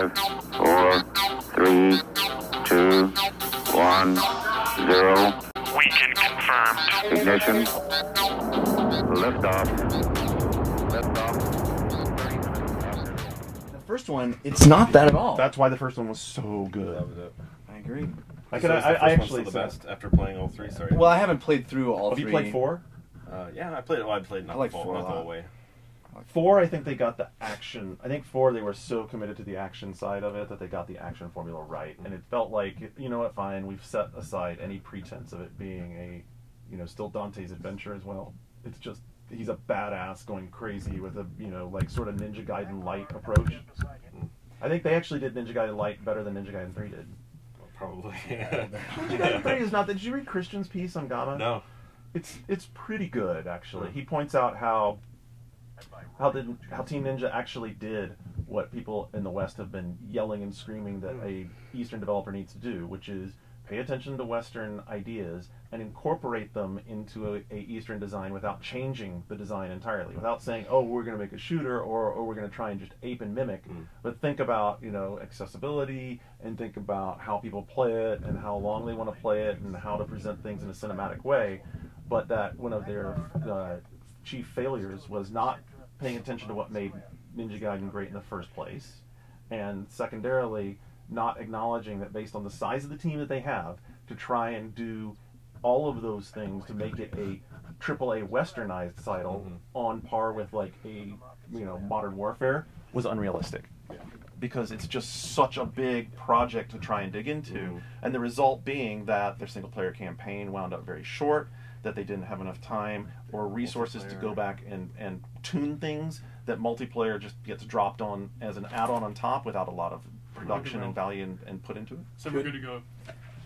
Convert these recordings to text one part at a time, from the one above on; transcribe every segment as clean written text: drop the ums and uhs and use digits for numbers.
5, 4, 3, 2, 1, 0. Weekend confirmed. Ignition. Liftoff. Liftoff. The first one, it's not that at all. That's why the first one was so good. That was it. I agree. I So is the first one actually still the said- best after playing all three. Sorry. Well, I haven't played through all Have three. you played 4? Yeah, I played it. Well, I played not I like the full, 4 a not the lot. whole way. 4, I think they got the action. I think 4, they were so committed to the action side of it that they got the action formula right. And it felt like, you know what, fine, we've set aside any pretense of it being a, still Dante's adventure as well. It's just, he's a badass going crazy with a, like sort of Ninja Gaiden Light approach. I think they actually did Ninja Gaiden Light better than Ninja Gaiden 3 did. Probably. Ninja Gaiden 3 is not that. Did you read Christian's piece on GABA? No. It's pretty good, actually. He points out how Team Ninja actually did what people in the West have been yelling and screaming that a Eastern developer needs to do, which is pay attention to Western ideas and incorporate them into a Eastern design without changing the design entirely, without saying, oh, we're going to make a shooter or we're going to try and just ape and mimic, but think about, accessibility and think about how people play it and how long they want to play it and how to present things in a cinematic way. But that one of their chief failures was not paying attention to what made Ninja Gaiden great in the first place, and secondarily not acknowledging that based on the size of the team that they have, to try and do all of those things to make it a AAA westernized title on par with like a Modern Warfare was unrealistic. Because it's just such a big project to try and dig into, and the result being that their single player campaign wound up very short, that they didn't have enough time or resources to go back and tune things, that multiplayer just gets dropped on as an add-on on top without a lot of production and value and put into it. So we're good to go.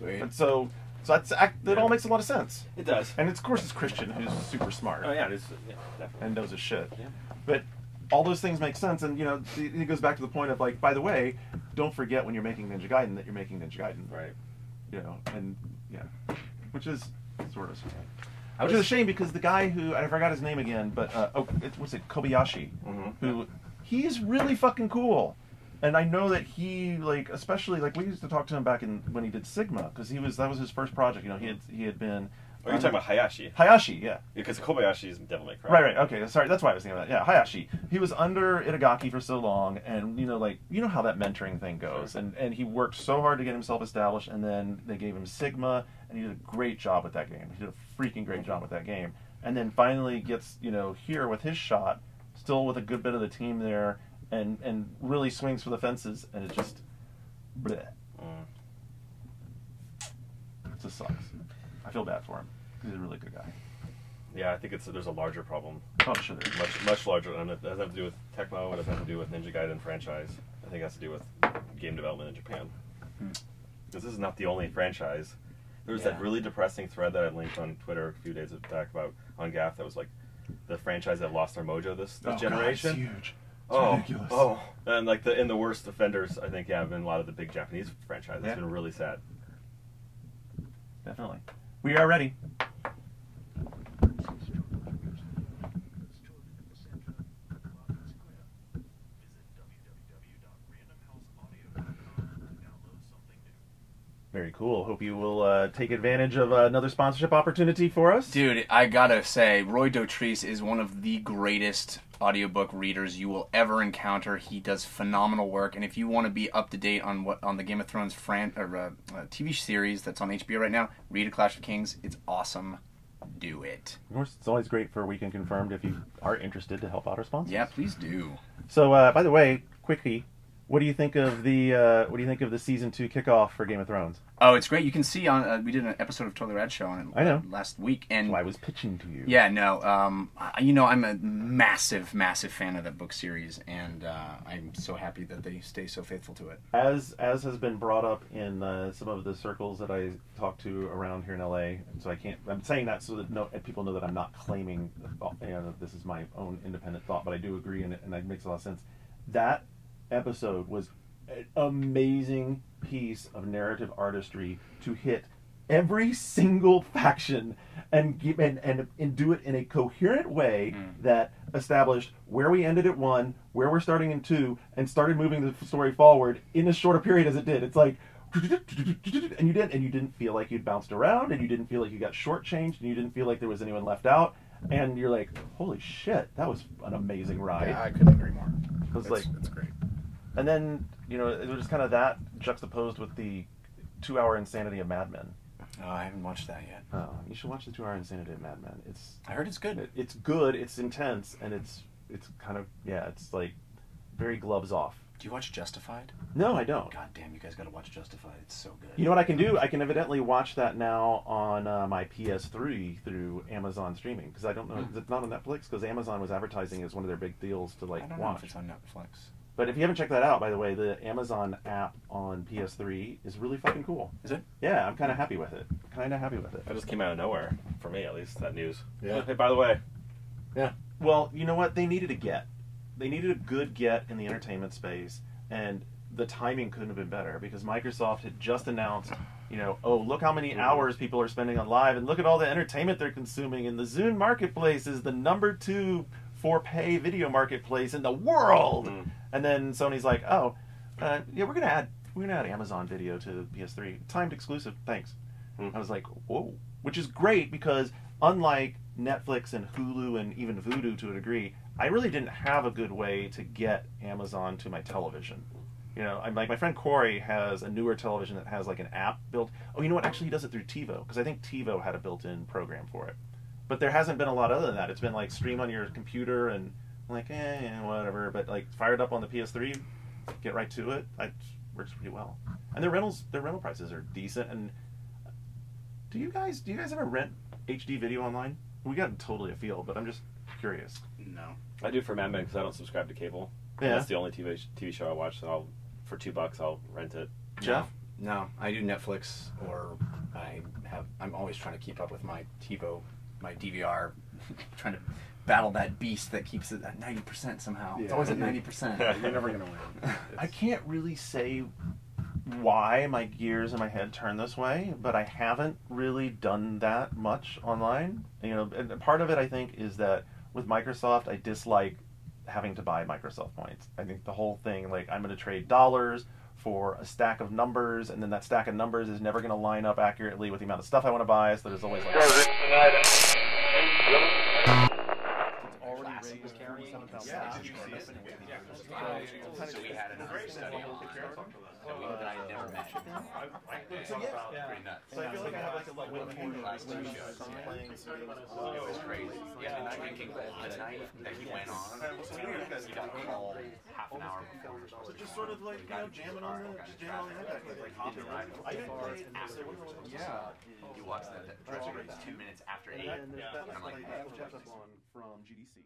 And so that all makes a lot of sense. It does. And of course it's Christian, who's super smart. Oh yeah, it is. Yeah, definitely. And knows his shit. Yeah. But all those things make sense, and it goes back to the point of like, by the way, don't forget when you're making Ninja Gaiden that you're making Ninja Gaiden. Right. Which is sort of strange. Which is a shame because the guy who, I forgot his name again, but Kobayashi, who he's really fucking cool. And I know that he, like, especially, like, we used to talk to him back when he did Sigma, because that was his first project, he had been... Oh, you're talking about Hayashi. Hayashi, yeah. Because Kobayashi is Devil May Cry. Right, okay, sorry, that's why I was thinking of that. Yeah, Hayashi. He was under Itagaki for so long, and, how that mentoring thing goes, and he worked so hard to get himself established, and then they gave him Sigma, and he did a great job with that game. He did a freaking great job with that game. And then finally gets, here with his shot, still with a good bit of the team there, and really swings for the fences, and it just, bleh. It just sucks. I feel bad for him. He's a really good guy. Yeah, I think there's a larger problem. Oh, sure there is. Much larger. And it doesn't have to do with Tecmo. It doesn't have to do with Ninja Gaiden franchise. I think it has to do with game development in Japan. Because this is not the only franchise. There was that really depressing thread that I linked on Twitter a few days back on GAF that was like the franchise that lost their mojo this generation. God, it's huge. It's ridiculous. And like the worst offenders, I think, have been a lot of the big Japanese franchises. It's been really sad. Definitely. We are ready. Very cool. Hope you will take advantage of another sponsorship opportunity for us. Dude, I gotta say, Roy Dotrice is one of the greatest audiobook readers you will ever encounter. He does phenomenal work, and if you want to be up to date on the Game of Thrones TV series that's on HBO right now, read A Clash of Kings. It's awesome. Do it. Of course, it's always great for Weekend Confirmed if you are interested to help out our sponsors. Yeah, please do. So, by the way, quickly, what do you think of the season 2 kickoff for Game of Thrones? Oh, it's great. You can see on we did an episode of Totally Rad Show on it I know. last week, and So I was pitching to you. Yeah, no. I'm a massive fan of that book series, and I'm so happy that they stay so faithful to it. As has been brought up in some of the circles that I talk to around here in LA, so I'm saying that so that people know that I'm not claiming this is my own independent thought, but I do agree, and it makes a lot of sense. That episode was an amazing piece of narrative artistry to hit every single faction and do it in a coherent way that established where we ended at 1, where we're starting in 2, and started moving the story forward in as short a period as it did. It's like, and you didn't feel like you'd bounced around, and you didn't feel like you got shortchanged, and you didn't feel like there was anyone left out, and you're like, holy shit, that was an amazing ride. Yeah, I couldn't agree more. It's great. And then, it was kind of that juxtaposed with the 2-hour insanity of Mad Men. Oh, I haven't watched that yet. Oh, you should watch the 2-hour insanity of Mad Men. I heard it's good. It's good. It's intense, and it's kind of it's like very gloves off. Do you watch Justified? No, I don't. God damn, you guys got to watch Justified. It's so good. You know what I can do? I can evidently watch that now on my PS3 through Amazon streaming because I don't know. It's not on Netflix because Amazon was advertising as one of their big deals to I don't know watch. if it's on Netflix. But if you haven't checked that out, by the way, the Amazon app on PS3 is really fucking cool. Is it? Yeah, I'm kind of happy with it. That just came out of nowhere, for me at least, that news. Yeah. Hey, by the way. Yeah. Well, you know what? They needed a get. They needed a good get in the entertainment space, and the timing couldn't have been better because Microsoft had just announced, oh, look how many hours people are spending on Live, and look at all the entertainment they're consuming, and the Zune Marketplace is the number 2 for pay video marketplace in the world. And then Sony's like, oh, yeah, we're gonna add Amazon Video to PS3, timed exclusive, thanks. I was like, whoa, which is great because unlike Netflix and Hulu and even Vudu to a degree, I really didn't have a good way to get Amazon to my television. I'm like, my friend Corey has a newer television that has like an app built. Oh, you know what? Actually, he does it through TiVo because I think TiVo had a built-in program for it. But there hasn't been a lot other than that. It's been like stream on your computer and I'm like, whatever. But like fired up on the PS3, get right to it. It works pretty well. And their rental prices are decent. And do you guys ever rent HD video online? We got totally afield, but I'm just curious. No. I do for Mad Men because I don't subscribe to cable. Yeah. That's the only TV show I watch, so for $2 I'll rent it. Jeff? No, I do Netflix, or I'm always trying to keep up with my TiVo, my DVR, trying to battle that beast that keeps it at 90% somehow. It's always at 90%. You're never going to win. I can't really say why my gears in my head turn this way, but I haven't really done that much online. And part of it I think is that with Microsoft, I dislike having to buy Microsoft points. I think the whole thing, like, I'm going to trade dollars for a stack of numbers, and then that stack of numbers is never going to line up accurately with the amount of stuff I want to buy, so there's always like... It's already raised carrying 7,000. Yeah. Did you see it? So we had another study that I had never met. So I feel like I have like a little It was crazy. Yeah, and I'm thinking the night that he went on, he got called half an hour before. So just sort of like, jamming on the iPad, like hopping right. I didn't play it after. Yeah. You watched that 2 minutes after 8. And that's I'm like, what I checked up on from GDC.